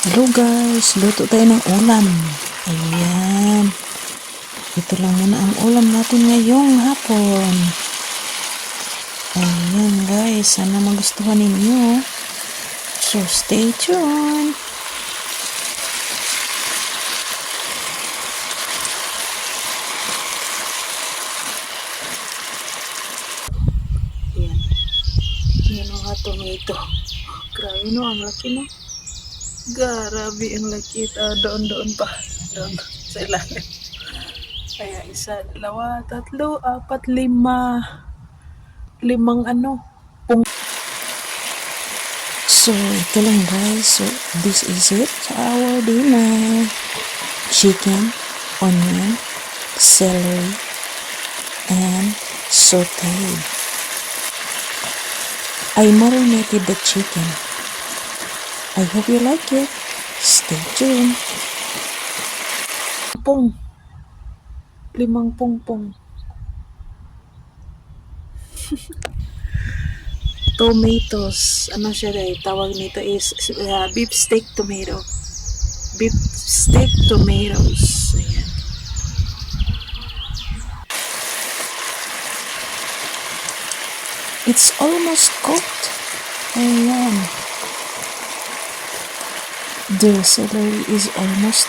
Hello guys, luto tayo ng ulam. Ayan. Ito lang muna ang ulam natin ngayong hapon. Ayan guys, sana magustuhan ninyo. So stay tuned. Ayan. Ayan mga tomato. Grabe no, ang laki no. Grabe ang laki. Doon pa. Doon sa ilalim. Kaya isa, dalawa, tatlo, apat, lima. Limang So, ito lang guys. So, this is it for our dinner. Chicken, onion, celery, and sauteed. I marinated the chicken. I hope you like it. Stay tuned. Limang pongpong. Tomatoes. Ano siya dahil? Tawag nito is beef steak tomato. Beef steak tomatoes. Ayan. It's almost cooked. Ayan. The celery is almost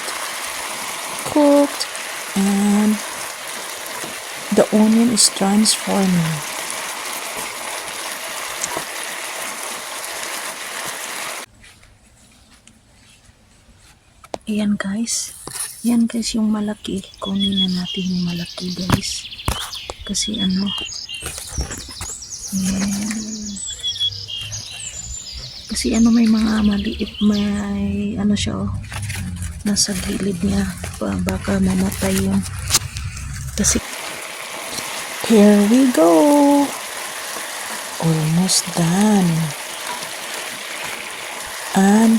cooked and the onion is transforming. Ayan guys. Yan guys yung malaki. Kunin na natin yung malaki guys. Kasi ayan. Kasi may mga maliit, may siya nasa gilid niya. Baka mamatay yun. Kasi here we go. Almost done. And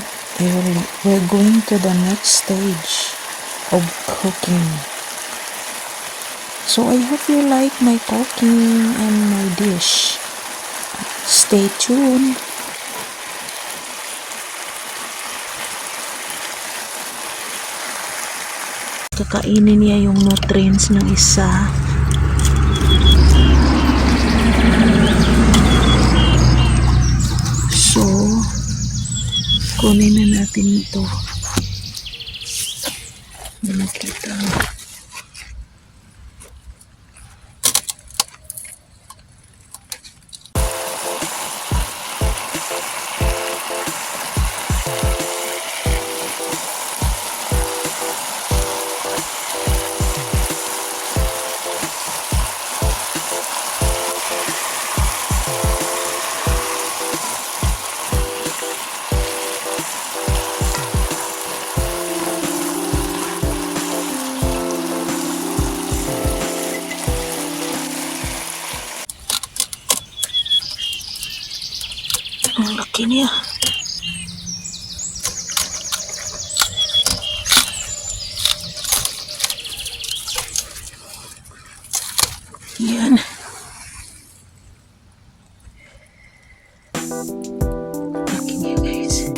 we're going to the next stage of cooking. So I hope you like my cooking and my dish. Stay tuned. Kakainin niya yung nutrients ng isa. So, kunin na natin ito. Nakita. Ang laki niya. Yan. Laki niya guys.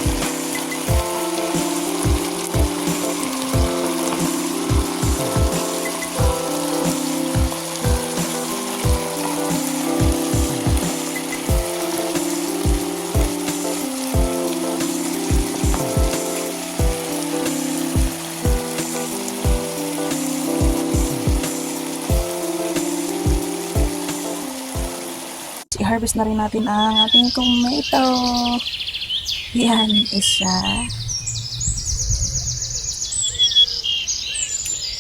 I-harvest na rin natin ang ating tomato. Yan, isa.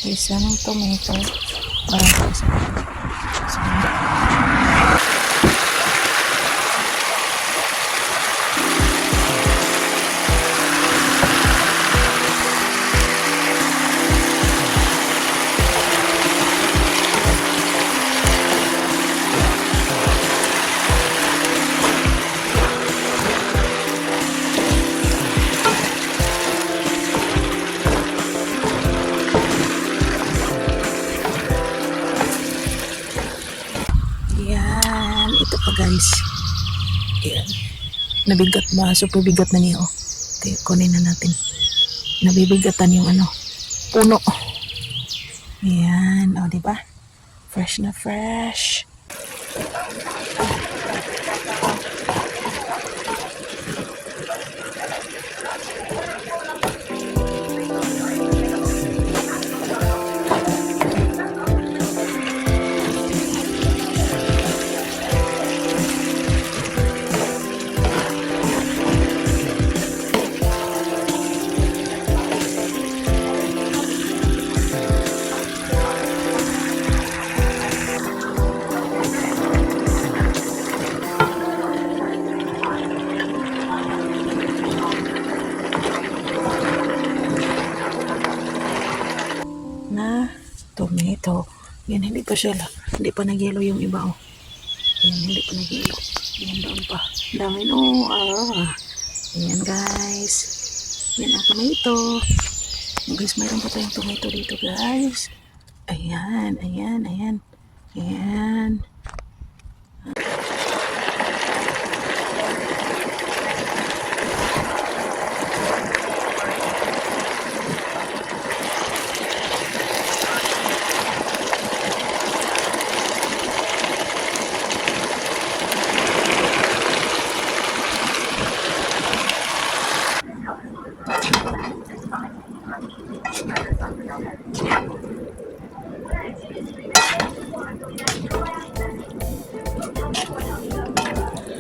Isa ng tomato. Parang isa. Ito pa guys. Ayan. Nabigat ba? Super bigat na niya. Okay, kunin na natin. nabibigatan yung ano, puno. Ayan, o, diba? Fresh na fresh. Na tomato. Yan, hindi pa siya, hindi pa nagyelo yung iba, oh. Yan, hindi pa nagyelo. Yan, doon pa. Dami, no. Ayan, guys. Yan ang tomato. Guys, mayroon pa tayong tomato dito, guys. Ayan, ayan, ayan. Ayan.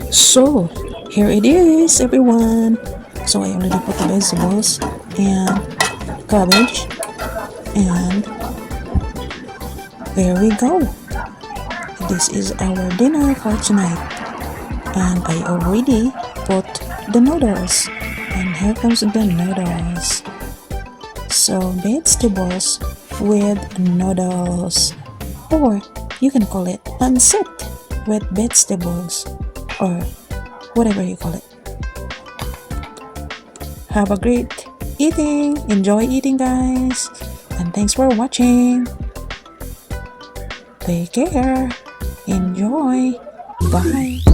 So, here it is, everyone. So, I already put the vegetables and cabbage, and there we go. This is our dinner for tonight. And I already put the noodles. And here comes the noodles. So, vegetables with noodles. Or you can call it pancit with vegetables. Or whatever you call it. Have a great eating. Enjoy eating, guys. And thanks for watching. Take care. Enjoy. Bye.